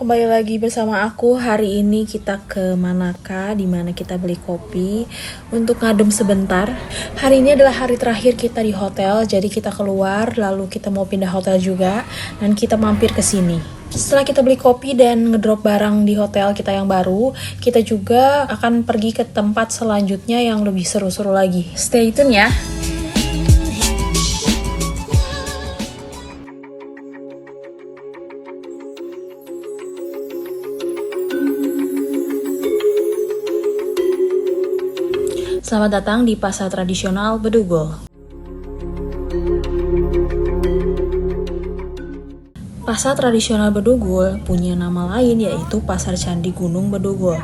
kembali lagi bersama aku. Hari ini kita ke Manaka, di mana kita beli kopi untuk ngadem sebentar. Hari ini adalah hari terakhir kita di hotel, jadi kita keluar, lalu kita mau pindah hotel juga, dan kita mampir ke sini. Setelah kita beli kopi dan ngedrop barang di hotel kita yang baru, kita juga akan pergi ke tempat selanjutnya yang lebih seru-seru lagi. Stay tune ya! Selamat datang di Pasar Tradisional Bedugul. Pasar Tradisional Bedugul punya nama lain yaitu Pasar Candi Gunung Bedugul.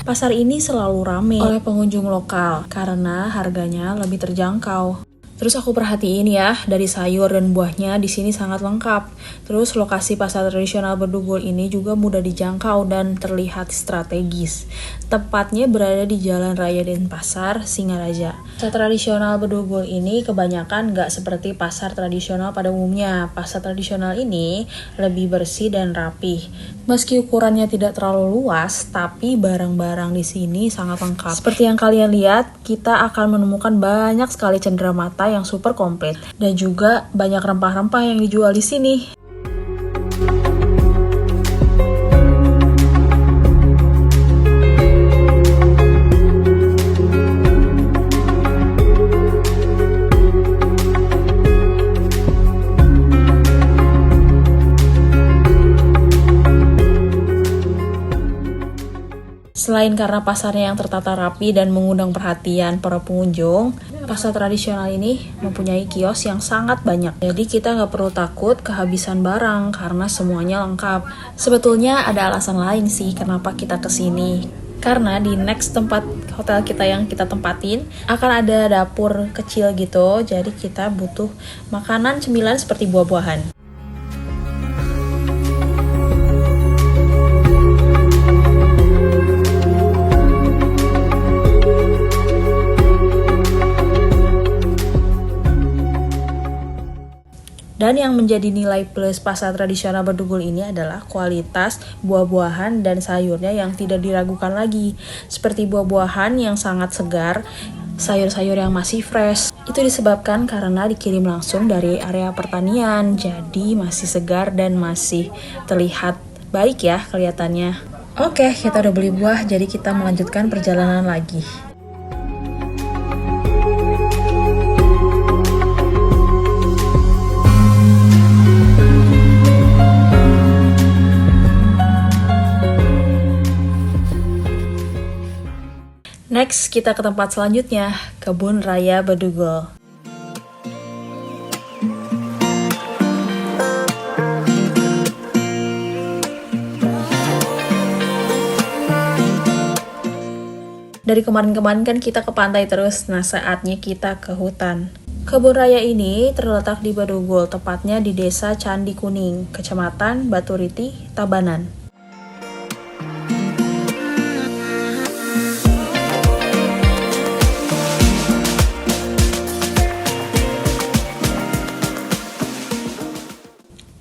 Pasar ini selalu ramai oleh pengunjung lokal karena harganya lebih terjangkau. Terus aku perhatiin ya, dari sayur dan buahnya di sini sangat lengkap. Terus lokasi pasar tradisional Bedugul ini juga mudah dijangkau dan terlihat strategis. Tepatnya berada di Jalan Raya Denpasar, Singaraja. Pasar tradisional Bedugul ini kebanyakan nggak seperti pasar tradisional pada umumnya. Pasar tradisional ini lebih bersih dan rapih. Meski ukurannya tidak terlalu luas, tapi barang-barang di sini sangat lengkap. Seperti yang kalian lihat, kita akan menemukan banyak sekali cenderamata yang super komplit dan juga banyak rempah-rempah yang dijual di sini. Selain karena pasarnya yang tertata rapi dan mengundang perhatian para pengunjung, pasar tradisional ini mempunyai kios yang sangat banyak. Jadi kita nggak perlu takut kehabisan barang karena semuanya lengkap. Sebetulnya ada alasan lain sih kenapa kita kesini. Karena di next tempat hotel kita yang kita tempatin akan ada dapur kecil gitu. Jadi kita butuh makanan cemilan seperti buah-buahan. Dan yang menjadi nilai plus pasar tradisional Bedugul ini adalah kualitas buah-buahan dan sayurnya yang tidak diragukan lagi. Seperti buah-buahan yang sangat segar, sayur-sayur yang masih fresh. Itu disebabkan karena dikirim langsung dari area pertanian, jadi masih segar dan masih terlihat baik ya kelihatannya. Oke, kita udah beli buah, jadi kita melanjutkan perjalanan lagi. Next, kita ke tempat selanjutnya, Kebun Raya Bedugul. Dari kemarin-kemarin kan kita ke pantai terus, nah saatnya kita ke hutan. Kebun raya ini terletak di Bedugul, tepatnya di Desa Candi Kuning, Kecamatan Baturiti, Tabanan.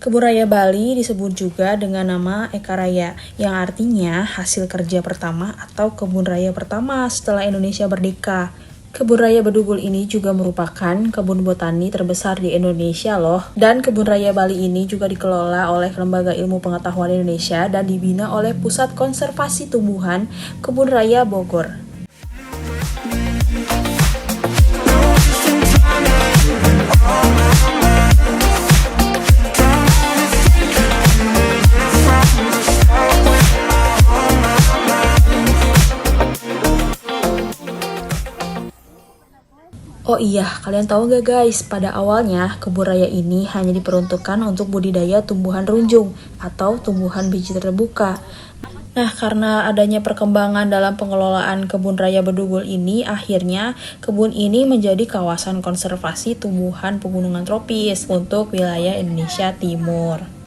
Kebun Raya Bali disebut juga dengan nama Ekaraya, yang artinya hasil kerja pertama atau kebun raya pertama setelah Indonesia merdeka. Kebun Raya Bedugul ini juga merupakan kebun botani terbesar di Indonesia loh. Dan Kebun Raya Bali ini juga dikelola oleh Lembaga Ilmu Pengetahuan Indonesia dan dibina oleh Pusat Konservasi Tumbuhan Kebun Raya Bogor. Oh iya, kalian tahu gak guys, pada awalnya kebun raya ini hanya diperuntukkan untuk budidaya tumbuhan runjung atau tumbuhan biji terbuka. Nah, karena adanya perkembangan dalam pengelolaan kebun raya Bedugul ini, akhirnya kebun ini menjadi kawasan konservasi tumbuhan pegunungan tropis untuk wilayah Indonesia Timur.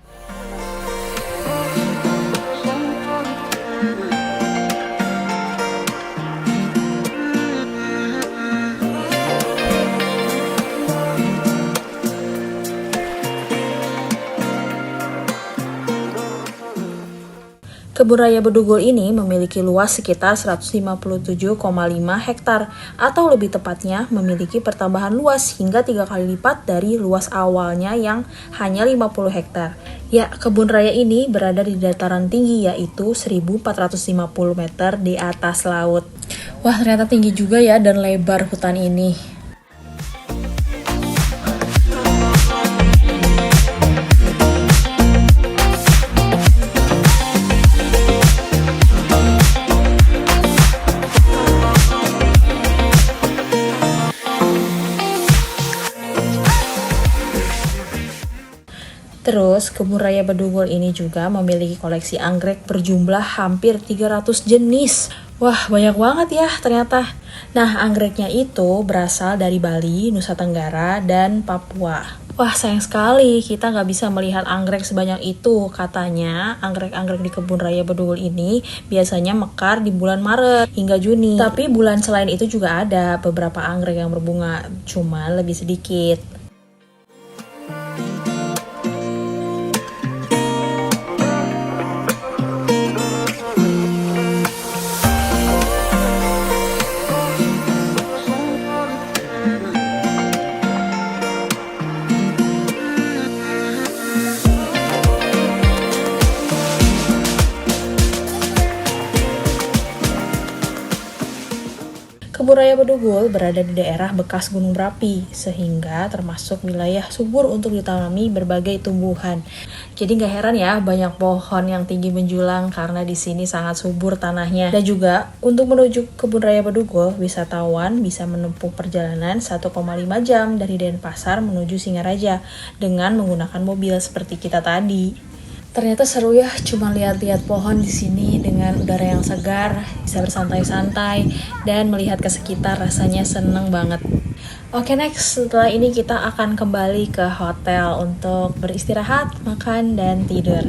Kebun Raya Bedugul ini memiliki luas sekitar 157,5 hektar atau lebih tepatnya memiliki pertambahan luas hingga 3 kali lipat dari luas awalnya yang hanya 50 hektar. Ya, kebun raya ini berada di dataran tinggi yaitu 1450 meter di atas laut. Wah, ternyata tinggi juga ya dan lebar hutan ini. Terus, Kebun Raya Bedugul ini juga memiliki koleksi anggrek berjumlah hampir 300 jenis. Wah, banyak banget ya ternyata. Nah, anggreknya itu berasal dari Bali, Nusa Tenggara, dan Papua. Wah, sayang sekali kita nggak bisa melihat anggrek sebanyak itu. Katanya, anggrek-anggrek di Kebun Raya Bedugul ini biasanya mekar di bulan Maret hingga Juni. Tapi bulan selain itu juga ada beberapa anggrek yang berbunga, cuma lebih sedikit. Kebun Raya Bedugul berada di daerah bekas gunung berapi, sehingga termasuk wilayah subur untuk ditanami berbagai tumbuhan. Jadi nggak heran ya banyak pohon yang tinggi menjulang karena di sini sangat subur tanahnya. Dan juga untuk menuju Kebun Raya Bedugul, wisatawan bisa menempuh perjalanan 1,5 jam dari Denpasar menuju Singaraja dengan menggunakan mobil seperti kita tadi. Ternyata seru ya, cuma lihat-lihat pohon di sini dengan udara yang segar, bisa bersantai-santai, dan melihat ke sekitar rasanya seneng banget. Oke, next, setelah ini kita akan kembali ke hotel untuk beristirahat, makan, dan tidur.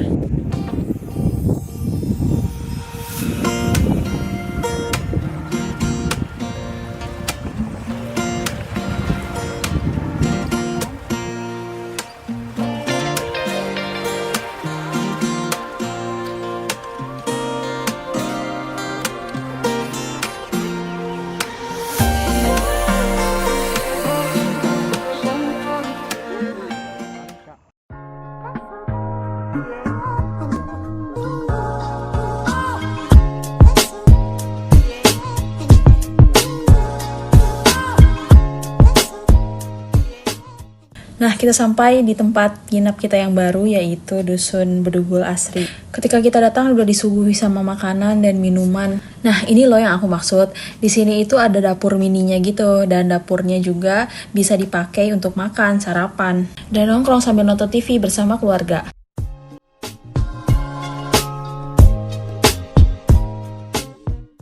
Nah, kita sampai di tempat nginap kita yang baru, yaitu Dusun Bedugul Asri. Ketika kita datang, udah disuguhi sama makanan dan minuman. Nah, ini loh yang aku maksud. Di sini itu ada dapur mininya gitu, dan dapurnya juga bisa dipakai untuk makan, sarapan, dan nongkrong sambil nonton TV bersama keluarga.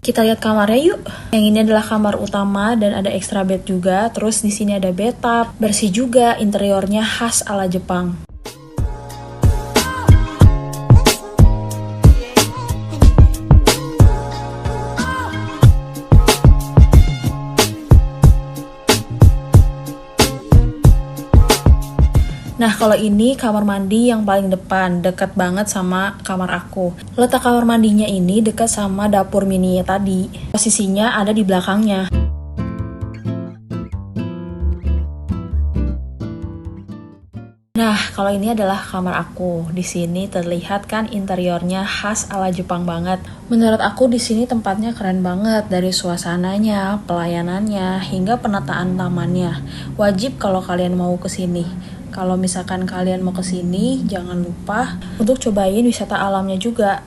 Kita lihat kamarnya yuk. Yang ini adalah kamar utama dan ada extra bed juga. Terus di sini ada bathtub, bersih juga, interiornya khas ala Jepang. Nah, kalau ini kamar mandi yang paling depan, dekat banget sama kamar aku. Letak kamar mandinya ini dekat sama dapur mini tadi. Posisinya ada di belakangnya. Nah, kalau ini adalah kamar aku. Di sini terlihat kan interiornya khas ala Jepang banget. Menurut aku di sini tempatnya keren banget, dari suasananya, pelayanannya, hingga penataan tamannya. Wajib kalau kalian mau ke sini. Kalau misalkan kalian mau ke sini, jangan lupa untuk cobain wisata alamnya juga.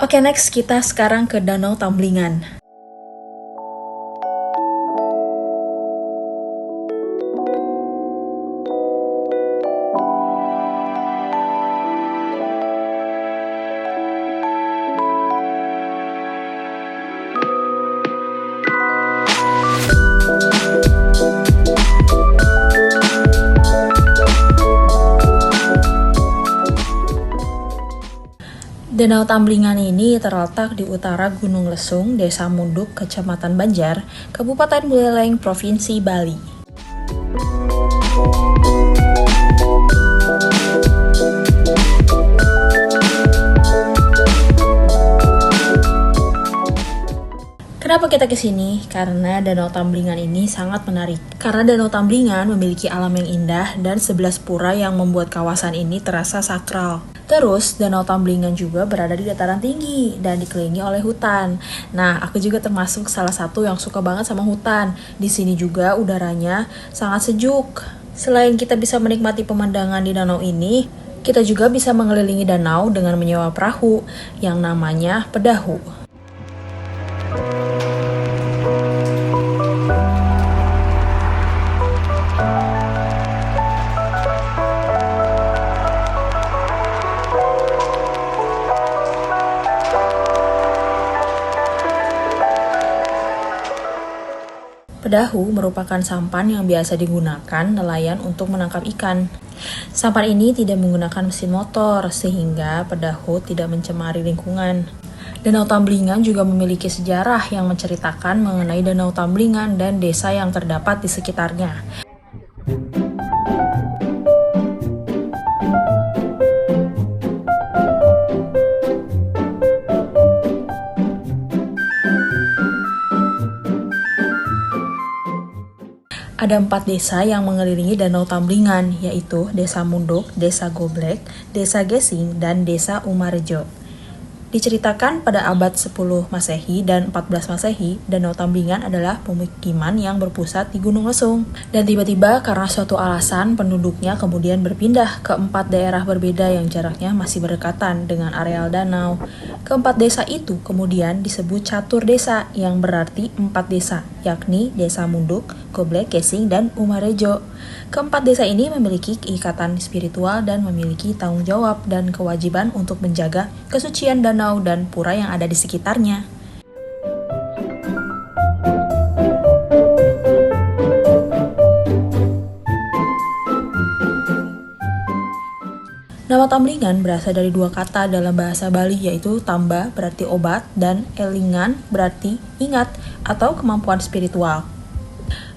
Oke, next kita sekarang ke Danau Tamblingan. Danau Tamblingan ini terletak di utara Gunung Lesung, Desa Munduk, Kecamatan Banjar, Kabupaten Buleleng, Provinsi Bali. Kenapa kita kesini? Karena Danau Tamblingan ini sangat menarik. Karena Danau Tamblingan memiliki alam yang indah dan 11 pura yang membuat kawasan ini terasa sakral. Terus, Danau Tamblingan juga berada di dataran tinggi dan dikelilingi oleh hutan. Nah, aku juga termasuk salah satu yang suka banget sama hutan. Di sini juga udaranya sangat sejuk. Selain kita bisa menikmati pemandangan di danau ini, kita juga bisa mengelilingi danau dengan menyewa perahu yang namanya pedahu. Pedahu merupakan sampan yang biasa digunakan nelayan untuk menangkap ikan. Sampan ini tidak menggunakan mesin motor, sehingga pedahu tidak mencemari lingkungan. Danau Tamblingan juga memiliki sejarah yang menceritakan mengenai Danau Tamblingan dan desa yang terdapat di sekitarnya. Ada 4 desa yang mengelilingi Danau Tamblingan, yaitu Desa Munduk, Desa Goblek, Desa Gesing, dan Desa Umarejo. Diceritakan pada abad 10 Masehi dan 14 Masehi, Danau Tamblingan adalah pemukiman yang berpusat di Gunung Lesung. Dan tiba-tiba karena suatu alasan penduduknya kemudian berpindah ke 4 daerah berbeda yang jaraknya masih berdekatan dengan areal danau. Keempat desa itu kemudian disebut catur desa yang berarti 4 desa, yakni Desa Munduk, Goblek, Gesing, dan Umarejo. Keempat desa ini memiliki keikatan spiritual dan memiliki tanggung jawab dan kewajiban untuk menjaga kesucian danau dan pura yang ada di sekitarnya. Nama Tamblingan berasal dari 2 kata dalam bahasa Bali, yaitu tamba berarti obat dan elingan berarti ingat atau kemampuan spiritual.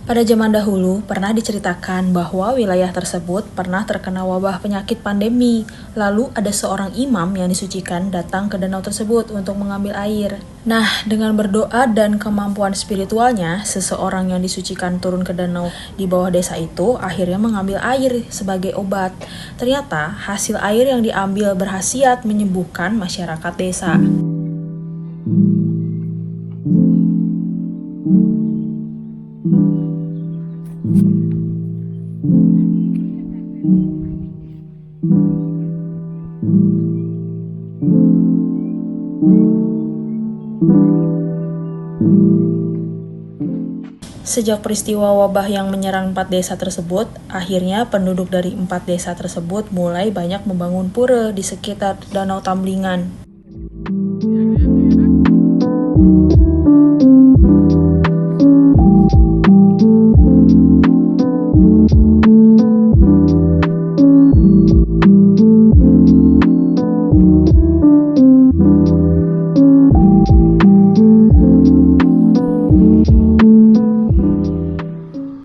Pada zaman dahulu, pernah diceritakan bahwa wilayah tersebut pernah terkena wabah penyakit pandemi. Lalu ada seorang imam yang disucikan datang ke danau tersebut untuk mengambil air. Nah, dengan berdoa dan kemampuan spiritualnya, seseorang yang disucikan turun ke danau di bawah desa itu akhirnya mengambil air sebagai obat. Ternyata, hasil air yang diambil berkhasiat menyembuhkan masyarakat desa. Sejak peristiwa wabah yang menyerang 4 desa tersebut, akhirnya penduduk dari 4 desa tersebut mulai banyak membangun pura di sekitar Danau Tamblingan.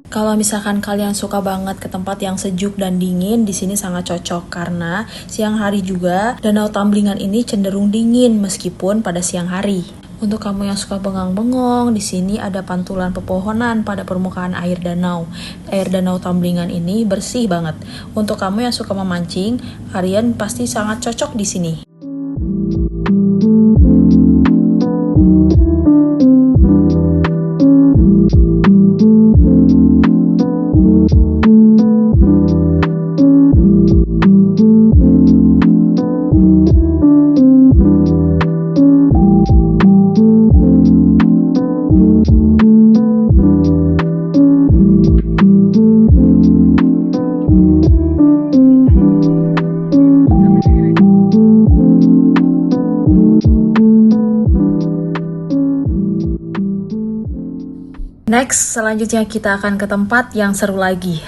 Kalau misalkan kalian suka banget ke tempat yang sejuk dan dingin, di sini sangat cocok karena siang hari juga Danau Tamblingan ini cenderung dingin meskipun pada siang hari. Untuk kamu yang suka bengang-bengong, di sini ada pantulan pepohonan pada permukaan air danau. Air Danau Tamblingan ini bersih banget. Untuk kamu yang suka memancing, kalian pasti sangat cocok di sini. Next, selanjutnya kita akan ke tempat yang seru lagi.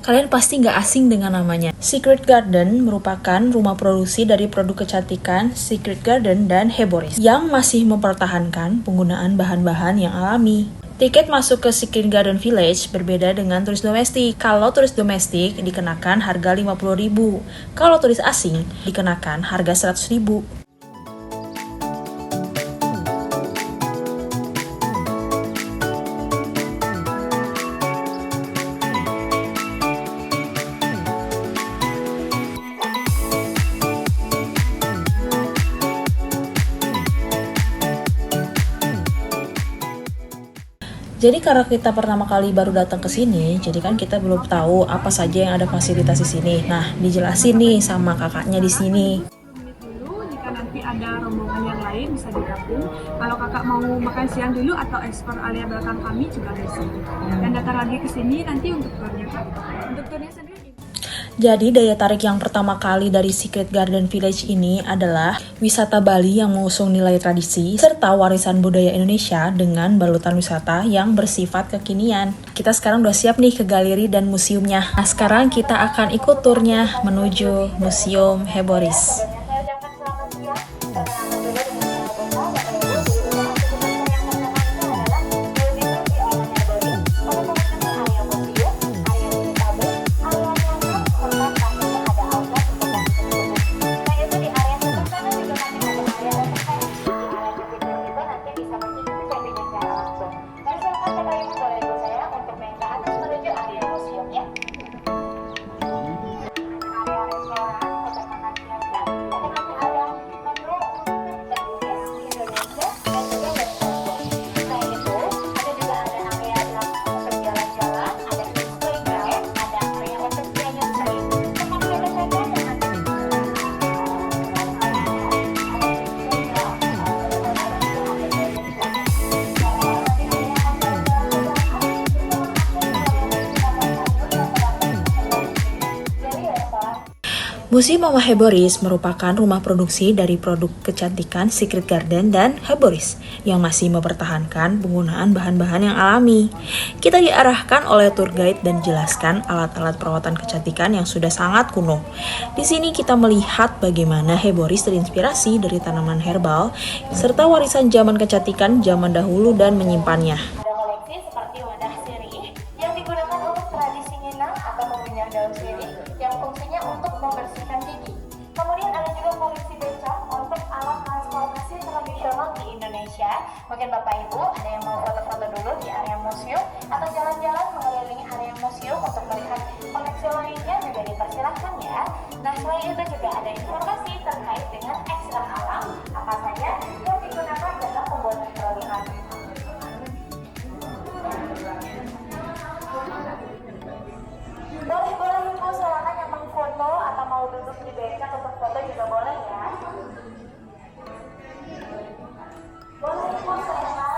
Kalian pasti nggak asing dengan namanya. Secret Garden merupakan rumah produksi dari produk kecantikan Secret Garden dan Herboris yang masih mempertahankan penggunaan bahan-bahan yang alami. Tiket masuk ke Secret Garden Village berbeda dengan turis domestik. Kalau turis domestik dikenakan harga 50.000, kalau turis asing dikenakan harga 100.000. Jadi karena kita pertama kali baru datang ke sini, jadi kan kita belum tahu apa saja yang ada fasilitas di sini. Nah, dijelasin nih sama kakaknya di sini. Dulu, jika nanti ada rombongan yang lain bisa digabung. Kalau kakak mau makan siang dulu atau explore area belakang kami juga bisa. Dan datang lagi ke sini nanti untuk turnya. Untuk turnya sendiri. Jadi daya tarik yang pertama kali dari Secret Garden Village ini adalah wisata Bali yang mengusung nilai tradisi serta warisan budaya Indonesia dengan balutan wisata yang bersifat kekinian. Kita sekarang udah siap nih ke galeri dan museumnya. Nah, sekarang kita akan ikut turnya menuju Museum Herboris. Museum Mama Herboris merupakan rumah produksi dari produk kecantikan Secret Garden dan Herboris yang masih mempertahankan penggunaan bahan-bahan yang alami. Kita diarahkan oleh tour guide dan dijelaskan alat-alat perawatan kecantikan yang sudah sangat kuno. Di sini kita melihat bagaimana Herboris terinspirasi dari tanaman herbal serta warisan zaman kecantikan zaman dahulu dan menyimpannya. Ada koleksi seperti wadah sirih yang digunakan untuk tradisi Minang atau mengunyah daun sirih yang fungsinya untuk membersihkan gigi. Kemudian ada juga koleksi becak untuk alat transportasi tradisional di Indonesia. Mungkin Bapak Ibu ada yang mau foto-foto dulu di area museum atau jalan-jalan mengelilingi area museum untuk melihat koleksi lainnya juga dipersilahkan ya. Nah, selain itu juga ada informasi terkait dengan ekstrak alam apa saja yang digunakan dalam pembuatan produk. Boleh Ibu, silakan yang mau foto atau mau duduk di becak untuk foto juga boleh ya. Boleh Ibu, silakan.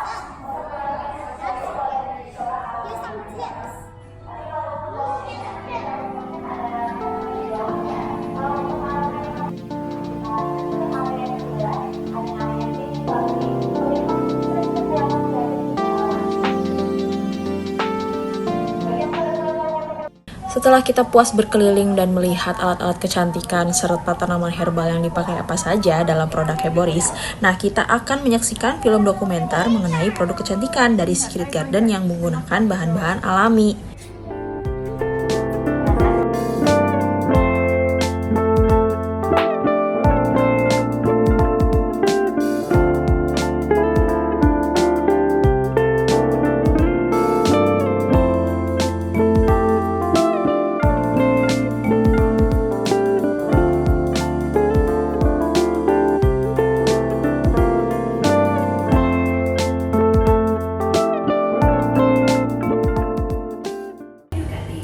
Setelah kita puas berkeliling dan melihat alat-alat kecantikan serta tanaman herbal yang dipakai apa saja dalam produk Herboris, nah kita akan menyaksikan film dokumenter mengenai produk kecantikan dari Secret Garden yang menggunakan bahan-bahan alami.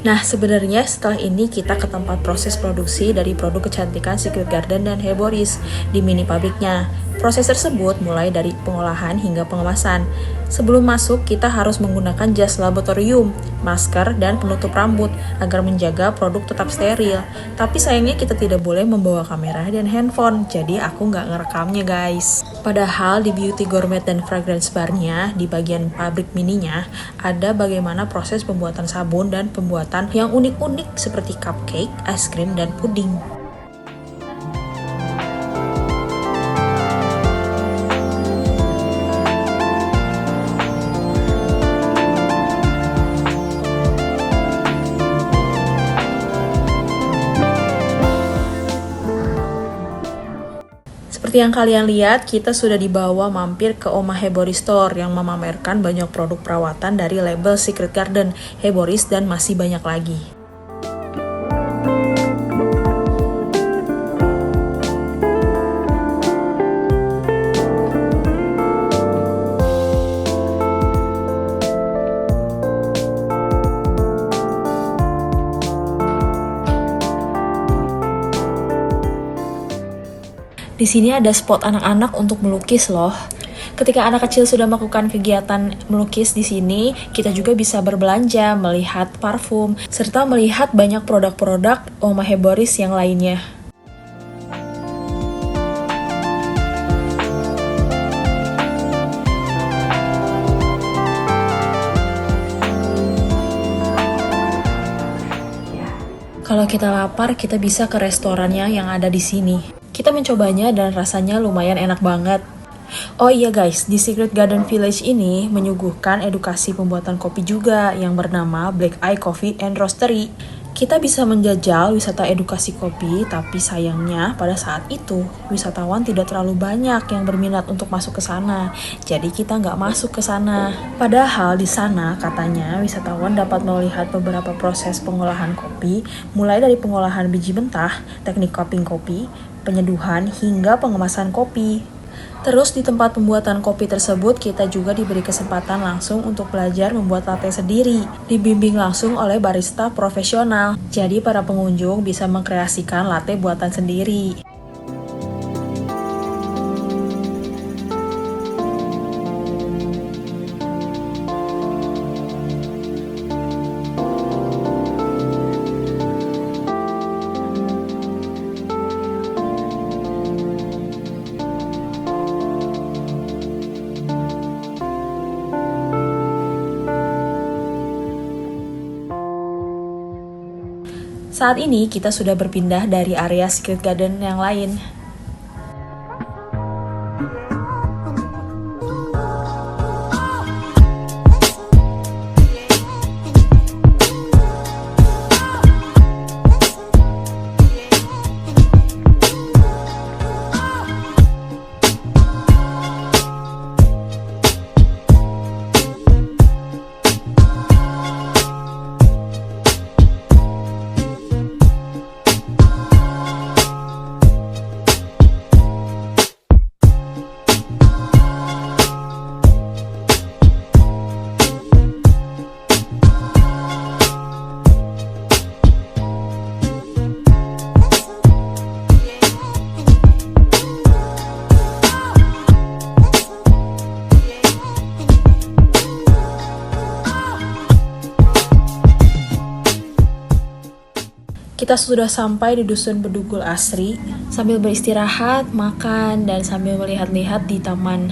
Nah, sebenarnya setelah ini kita ke tempat proses produksi dari produk kecantikan Secret Garden dan Herboris di mini pabriknya. Proses tersebut mulai dari pengolahan hingga pengemasan. Sebelum masuk, kita harus menggunakan jas laboratorium, masker, dan penutup rambut agar menjaga produk tetap steril. Tapi sayangnya kita tidak boleh membawa kamera dan handphone, jadi aku nggak ngerekamnya guys. Padahal di Beauty Gourmet dan Fragrance Bar-nya, di bagian pabrik mininya, ada bagaimana proses pembuatan sabun dan pembuatan yang unik-unik seperti cupcake, es krim, dan puding. Seperti yang kalian lihat, kita sudah dibawa mampir ke Omahebori Store yang memamerkan banyak produk perawatan dari label Secret Garden, Heboris, dan masih banyak lagi. Di sini ada spot anak-anak untuk melukis loh. Ketika anak kecil sudah melakukan kegiatan melukis di sini, kita juga bisa berbelanja, melihat parfum, serta melihat banyak produk-produk Omaheboris yang lainnya. Kalau kita lapar, kita bisa ke restorannya yang ada di sini. Kita mencobanya dan rasanya lumayan enak banget. Oh iya guys, di Secret Garden Village ini menyuguhkan edukasi pembuatan kopi juga yang bernama Black Eye Coffee and Roastery. Kita bisa menjajal wisata edukasi kopi, tapi sayangnya pada saat itu wisatawan tidak terlalu banyak yang berminat untuk masuk ke sana. Jadi kita nggak masuk ke sana. Padahal di sana katanya wisatawan dapat melihat beberapa proses pengolahan kopi, mulai dari pengolahan biji mentah, teknik cupping kopi, penyeduhan, hingga pengemasan kopi. Terus di tempat pembuatan kopi tersebut kita juga diberi kesempatan langsung untuk belajar membuat latte sendiri. Dibimbing langsung oleh barista profesional. Jadi para pengunjung bisa mengkreasikan latte buatan sendiri. Saat ini kita sudah berpindah dari area Secret Garden yang lain. Kita sudah sampai di Dusun Bedugul Asri, sambil beristirahat, makan, dan sambil melihat-lihat di taman.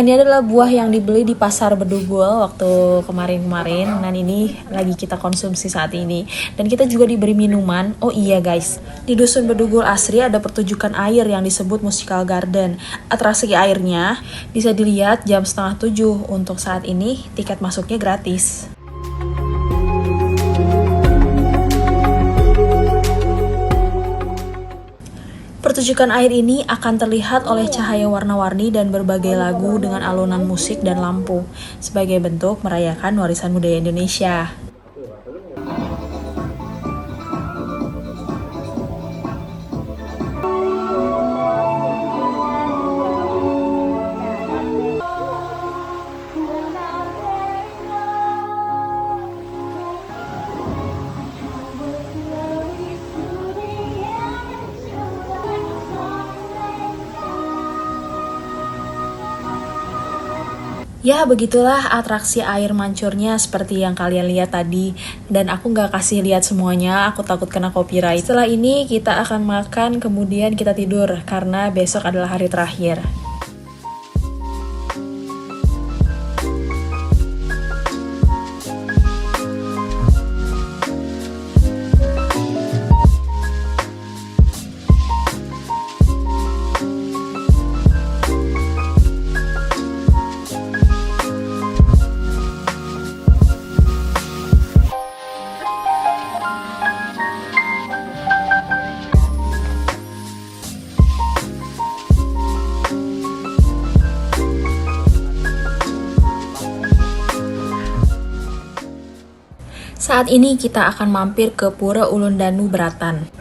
ini adalah buah yang dibeli di pasar Bedugul waktu kemarin-kemarin, dan ini lagi kita konsumsi saat ini. Dan kita juga diberi minuman. Oh iya guys, di Dusun Bedugul Asri ada pertunjukan air yang disebut Musical Garden. Atraksi airnya bisa dilihat jam 6:30. Untuk saat ini tiket masuknya gratis. Pertunjukan air ini akan terlihat oleh cahaya warna-warni dan berbagai lagu dengan alunan musik dan lampu, sebagai bentuk merayakan warisan budaya Indonesia. Ya begitulah atraksi air mancurnya seperti yang kalian lihat tadi. Dan aku gak kasih lihat semuanya, aku takut kena copyright. Setelah ini kita akan makan, kemudian kita tidur karena besok adalah hari terakhir. Saat ini kita akan mampir ke Pura Ulundanu Beratan.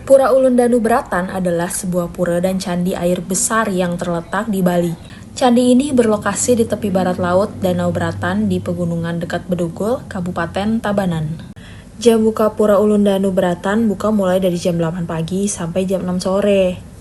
Pura Ulundanu Beratan adalah sebuah pura dan candi air besar yang terletak di Bali. Candi ini berlokasi di tepi barat laut Danau Beratan di pegunungan dekat Bedugul, Kabupaten Tabanan. Jam buka Pura Ulundanu Beratan buka mulai dari jam 8 pagi sampai jam 6 sore.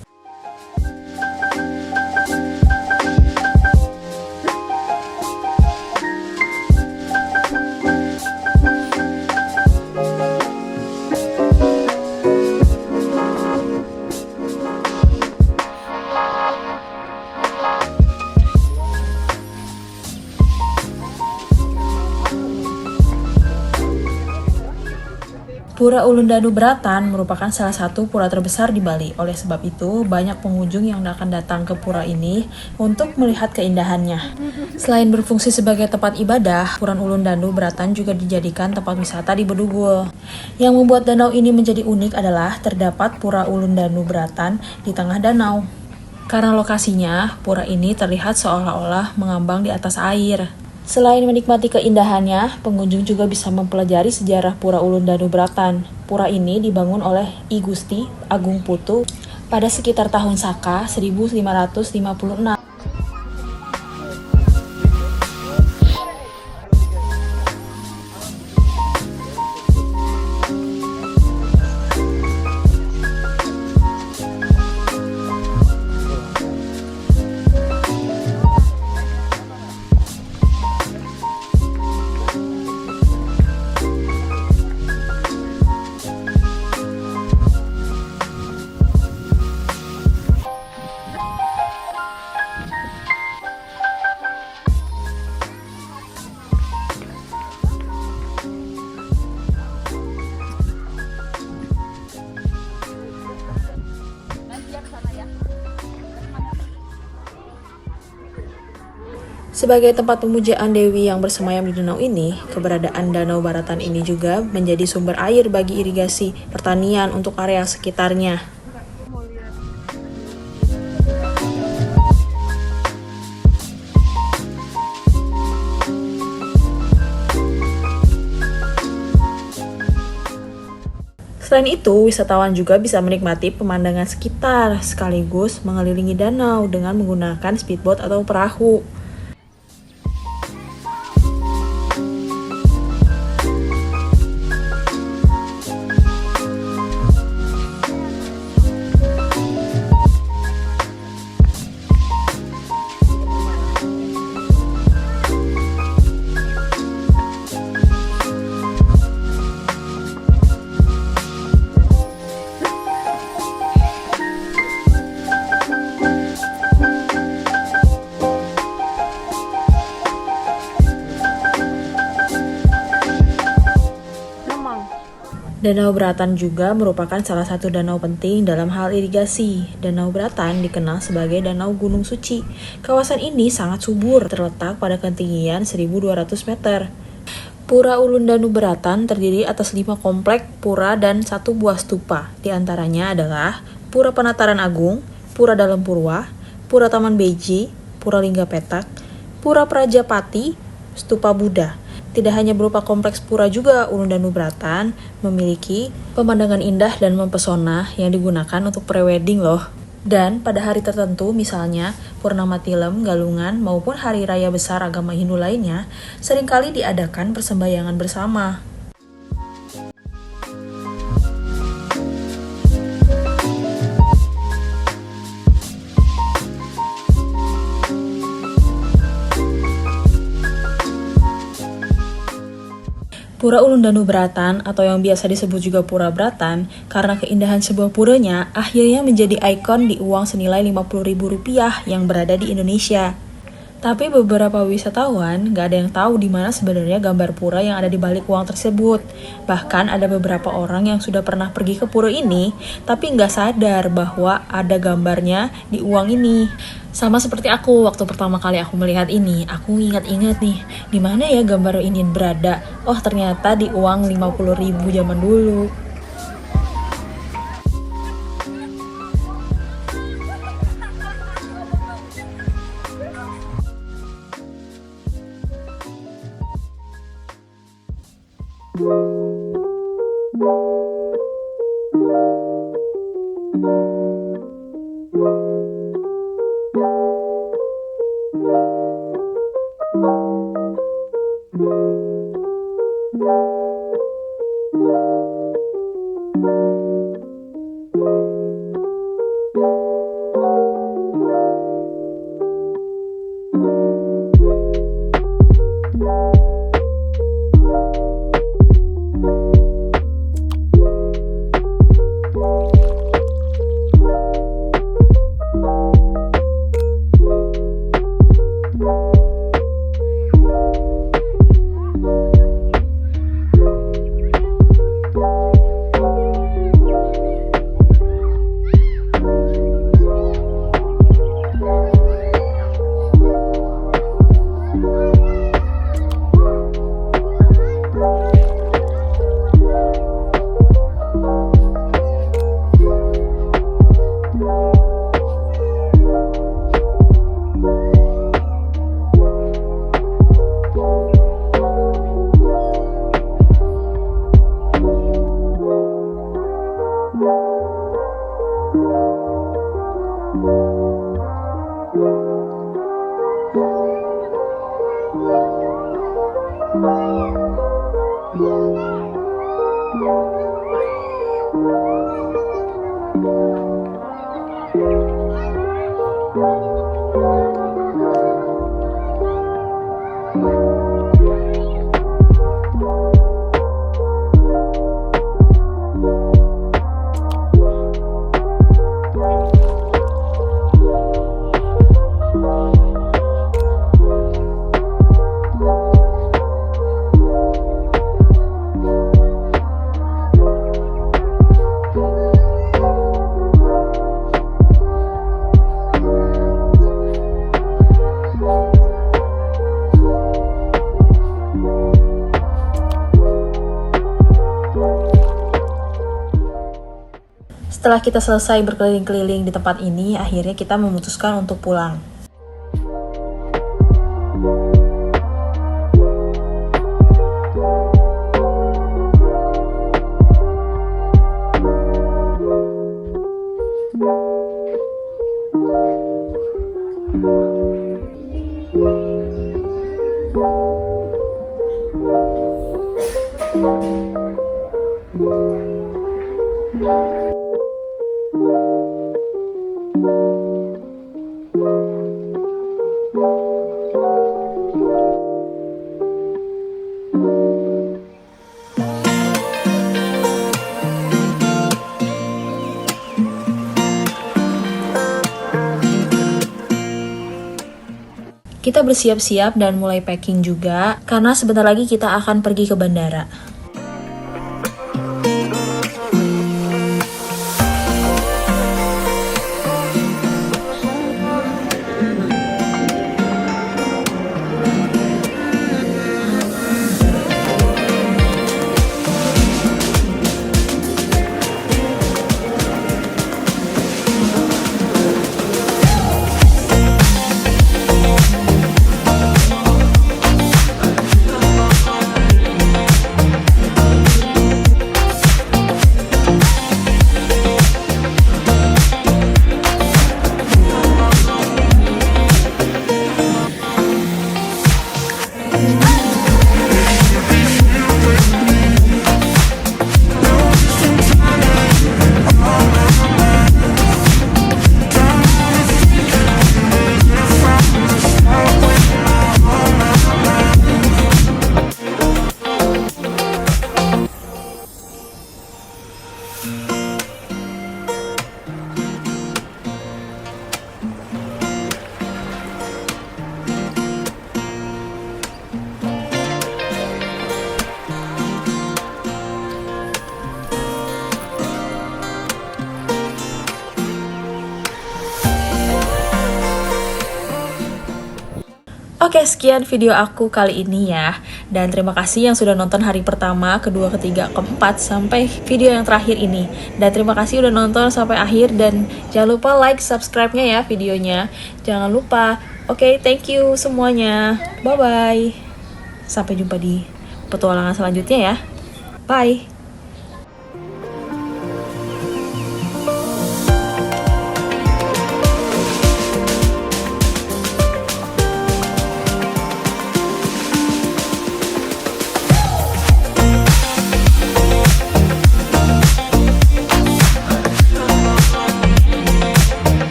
Pura Ulundanu Beratan merupakan salah satu pura terbesar di Bali. Oleh sebab itu, banyak pengunjung yang akan datang ke pura ini untuk melihat keindahannya. Selain berfungsi sebagai tempat ibadah, Pura Ulundanu Beratan juga dijadikan tempat wisata di Bedugul. Yang membuat danau ini menjadi unik adalah terdapat Pura Ulundanu Beratan di tengah danau. Karena lokasinya, pura ini terlihat seolah-olah mengambang di atas air. Selain menikmati keindahannya, pengunjung juga bisa mempelajari sejarah Pura Ulundanu Beratan. Pura ini dibangun oleh I Gusti Agung Putu pada sekitar tahun Saka 1556. Sebagai tempat pemujaan Dewi yang bersemayam di danau ini, keberadaan Danau Beratan ini juga menjadi sumber air bagi irigasi pertanian untuk area sekitarnya. Selain itu, wisatawan juga bisa menikmati pemandangan sekitar sekaligus mengelilingi danau dengan menggunakan speedboat atau perahu. Danau Beratan juga merupakan salah satu danau penting dalam hal irigasi. Danau Beratan dikenal sebagai Danau Gunung Suci. Kawasan ini sangat subur, terletak pada ketinggian 1.200 meter. Pura Ulun Danu Beratan terdiri atas 5 komplek pura dan 1 buah stupa. Di antaranya adalah Pura Penataran Agung, Pura Dalam Purwa, Pura Taman Beji, Pura Lingga Petak, Pura Prajapati, Stupa Buddha. Tidak hanya berupa kompleks pura juga, Ulun Danu Beratan memiliki pemandangan indah dan mempesona yang digunakan untuk prewedding loh. Dan pada hari tertentu, misalnya Purnama Tilem, Galungan, maupun hari raya besar agama Hindu lainnya, seringkali diadakan persembahyangan bersama. Pura Ulun Danu Beratan atau yang biasa disebut juga Pura Beratan karena keindahan sebuah puranya akhirnya menjadi ikon di uang senilai Rp50.000 yang berada di Indonesia. Tapi beberapa wisatawan gak ada yang tahu di mana sebenarnya gambar pura yang ada di balik uang tersebut. Bahkan ada beberapa orang yang sudah pernah pergi ke pura ini tapi gak sadar bahwa ada gambarnya di uang ini. Sama seperti aku, waktu pertama kali aku melihat ini, aku ingat-ingat nih, di mana ya gambar ini berada? Oh, ternyata di uang 50.000 zaman dulu. Setelah kita selesai berkeliling-keliling di tempat ini, akhirnya kita memutuskan untuk pulang. Kita bersiap-siap dan mulai packing juga, karena sebentar lagi kita akan pergi ke bandara. Oke, sekian video aku kali ini ya. Dan terima kasih yang sudah nonton hari pertama, kedua, ketiga, keempat, sampai video yang terakhir ini. Dan terima kasih udah nonton sampai akhir. Dan jangan lupa like, subscribe-nya ya videonya. Jangan lupa. Oke, thank you semuanya. Bye-bye. Sampai jumpa di petualangan selanjutnya ya. Bye.